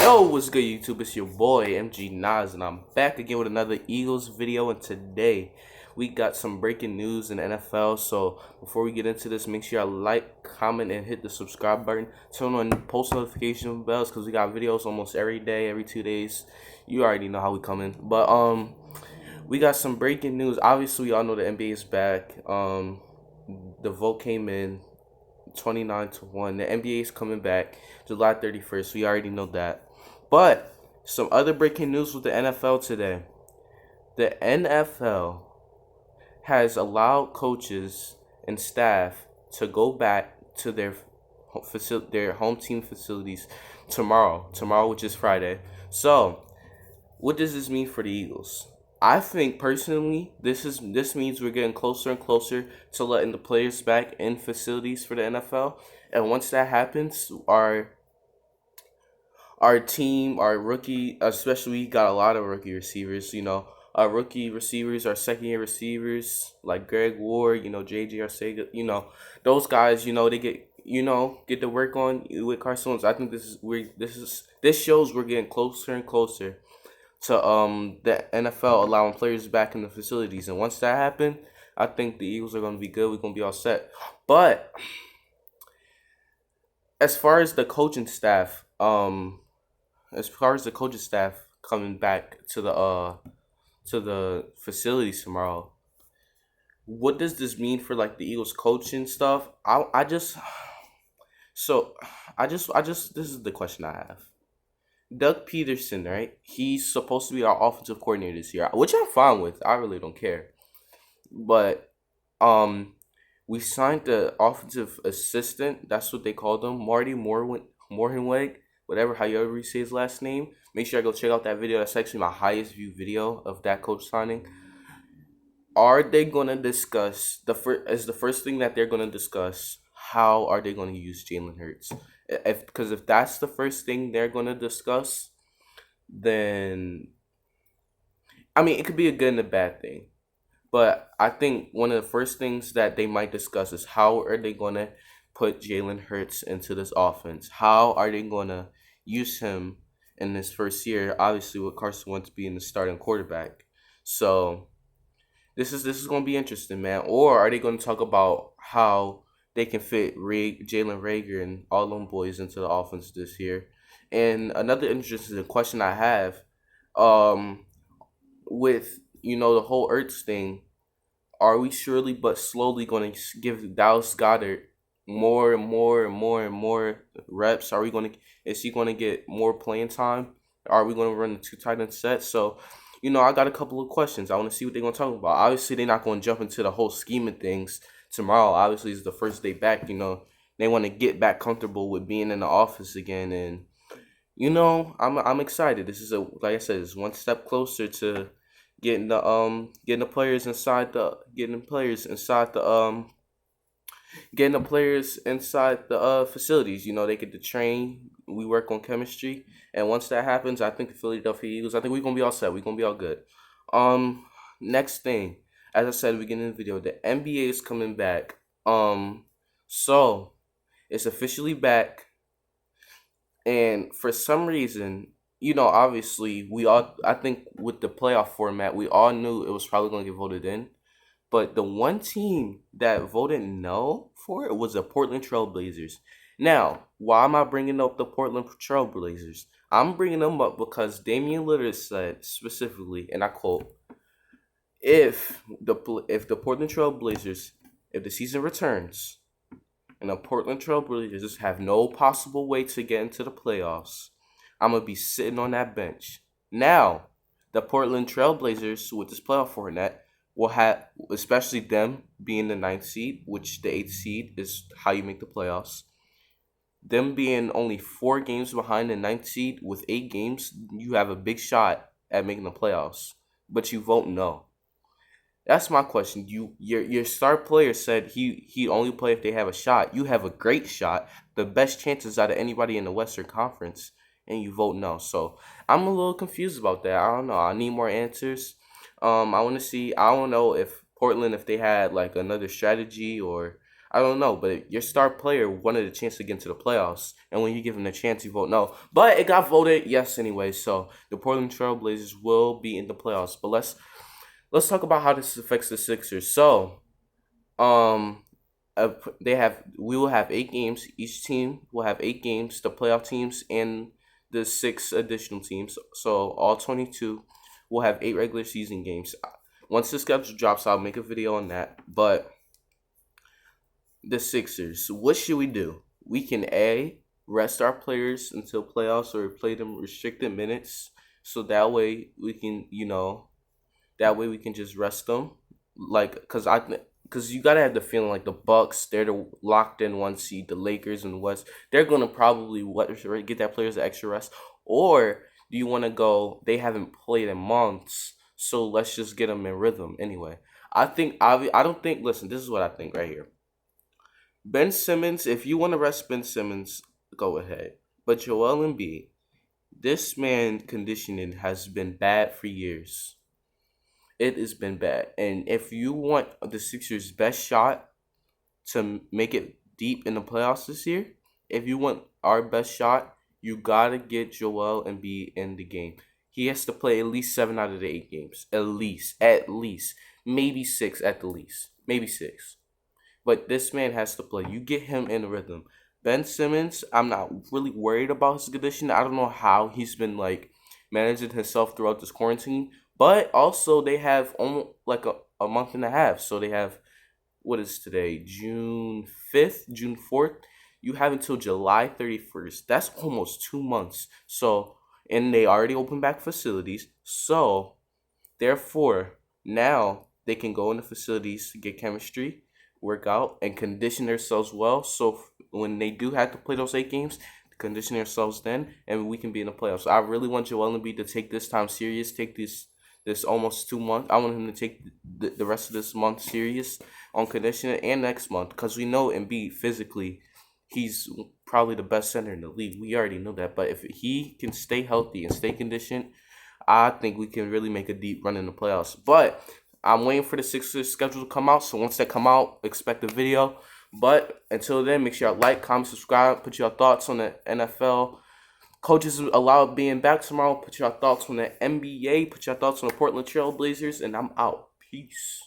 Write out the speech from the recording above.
Yo, what's good YouTube? It's your boy MG Nas, and I'm back again with another Eagles video. And today we got some breaking news in the NFL. So before we get into this, make sure y'all like, comment, and hit the subscribe button. Turn on post notification bells because we got videos almost every day, every 2 days. You already know how we coming. But we got some breaking news. Obviously, we all know the NBA is back. The vote came in 29-1. The NBA is coming back July 31st. We already know that. But some other breaking news with the NFL today. The NFL has allowed coaches and staff to go back to their home team facilities tomorrow, which is Friday. So, what does this mean for the Eagles? I think personally, this means we're getting closer and closer to letting the players back in facilities for the NFL. And once that happens, our team, our rookie, especially we got a lot of rookie receivers. Our rookie receivers, our second year receivers like Greg Ward, JJ Arcega, those guys, they get to work on with Carson Wentz. I think this shows we're getting closer and closer to the NFL allowing players back in the facilities. And once that happens, I think the Eagles are going to be good. We're going to be all set. But as far as the coaching staff, coming back to the facilities tomorrow, what does this mean for like the Eagles coaching stuff? This is the question I have. Doug Peterson, right? He's supposed to be our offensive coordinator this year, which I'm fine with. I really don't care. But we signed the offensive assistant. That's what they called him, Marty Morhenweg, however you say his last name. Make sure I go check out that video. That's actually my highest view video of that coach signing. Are they gonna discuss the first thing that they're gonna discuss? How are they gonna use Jalen Hurts? Because if that's the first thing they're gonna discuss, then it could be a good and a bad thing. But I think one of the first things that they might discuss is how are they gonna put Jalen Hurts into this offense? How are they gonna use him in this first year? Obviously, with Carson Wentz being the starting quarterback, so this is gonna be interesting, man. Or are they gonna talk about how they can fit Jalen Reagor and all them boys into the offense this year? And another interesting question I have, with the whole Ertz thing, are we surely but slowly going to give Dallas Goedert more and more and more and more reps? Is he going to get more playing time? Are we going to run the two tight end set? So, I got a couple of questions. I want to see what they're going to talk about. Obviously, they're not going to jump into the whole scheme of things tomorrow. Obviously, it's the first day back. They want to get back comfortable with being in the office again, and I'm excited. This is like I said, it's one step closer to getting the players inside the facilities. They get to train. We work on chemistry, and once that happens, I think the Philadelphia Eagles, I think we're gonna be all set. We're gonna be all good. Next thing, as I said at the beginning of the video, the NBA is coming back. So it's officially back, and for some reason, obviously I think with the playoff format, we all knew it was probably gonna get voted in. But the one team that voted no for it was the Portland Trail Blazers. Now, why am I bringing up the Portland Trail Blazers? I'm bringing them up because Damian Lillard said specifically, and I quote, if the Portland Trail Blazers, if the season returns, and the Portland Trail Blazers have no possible way to get into the playoffs, I'm going to be sitting on that bench. Now, the Portland Trail Blazers, with this playoff format, will have, especially them being the 9th seed, which the 8th seed is how you make the playoffs. Them being only 4 games behind the 9th seed with 8 games, you have a big shot at making the playoffs. But you vote no. That's my question. Your star player said he only play if they have a shot. You have a great shot, the best chances out of anybody in the Western Conference, and you vote no. So I'm a little confused about that. I don't know. I need more answers. I want to see. I don't know if Portland, if they had like another strategy, or I don't know, but your star player wanted a chance to get into the playoffs, and when you give him the chance, you vote no. But it got voted yes anyway, so the Portland Trail Blazers will be in the playoffs. But let's talk about how this affects the Sixers. So, um, we will have 8 games. Each team will have 8 games. The playoff teams and the 6 additional teams. So all 22 will have 8 regular season games. Once the schedule drops, I'll make a video on that. But the Sixers, what should we do? We can rest our players until playoffs or play them restricted minutes, so that way we can we can just rest them, like because you gotta have the feeling like the Bucks, they're the locked in 1 seed, the Lakers and the West, they're gonna probably get that players the extra rest, or do you want to go? They haven't played in months, so let's just get them in rhythm anyway. I don't think. Listen, this is what I think right here. Ben Simmons, if you want to rest Ben Simmons, go ahead. But Joel Embiid, this man conditioning has been bad for years. It has been bad. And if you want the Sixers' best shot to make it deep in the playoffs this year, if you want our best shot, you gotta get Joel Embiid in the game. He has to play at least 7 out of the 8 games. At least. Maybe 6 at the least. Maybe 6. But this man has to play. You get him in the rhythm. Ben Simmons, I'm not really worried about his condition. I don't know how he's been like managing himself throughout this quarantine. But also they have almost like a month and a half. So they have, what is today? June 5th, June 4th. You have until July 31st. That's almost 2 months. So, and they already opened back facilities. So, therefore, now they can go in the facilities to get chemistry, work out, and condition themselves well. So when they do have to play those 8 games, condition themselves then, and we can be in the playoffs. So I really want Joel Embiid to take this time serious. Take this almost 2 months. I want him to take the rest of this month serious on conditioning and next month, because we know Embiid physically, he's probably the best center in the league. We already know that. But if he can stay healthy and stay conditioned, I think we can really make a deep run in the playoffs. But I'm waiting for the Sixers schedule to come out. So once they come out, expect a video. But until then, make sure you like, comment, subscribe. Put your thoughts on the NFL. Coaches allowed being back tomorrow. Put your thoughts on the NBA. Put your thoughts on the Portland Trail Blazers. And I'm out. Peace.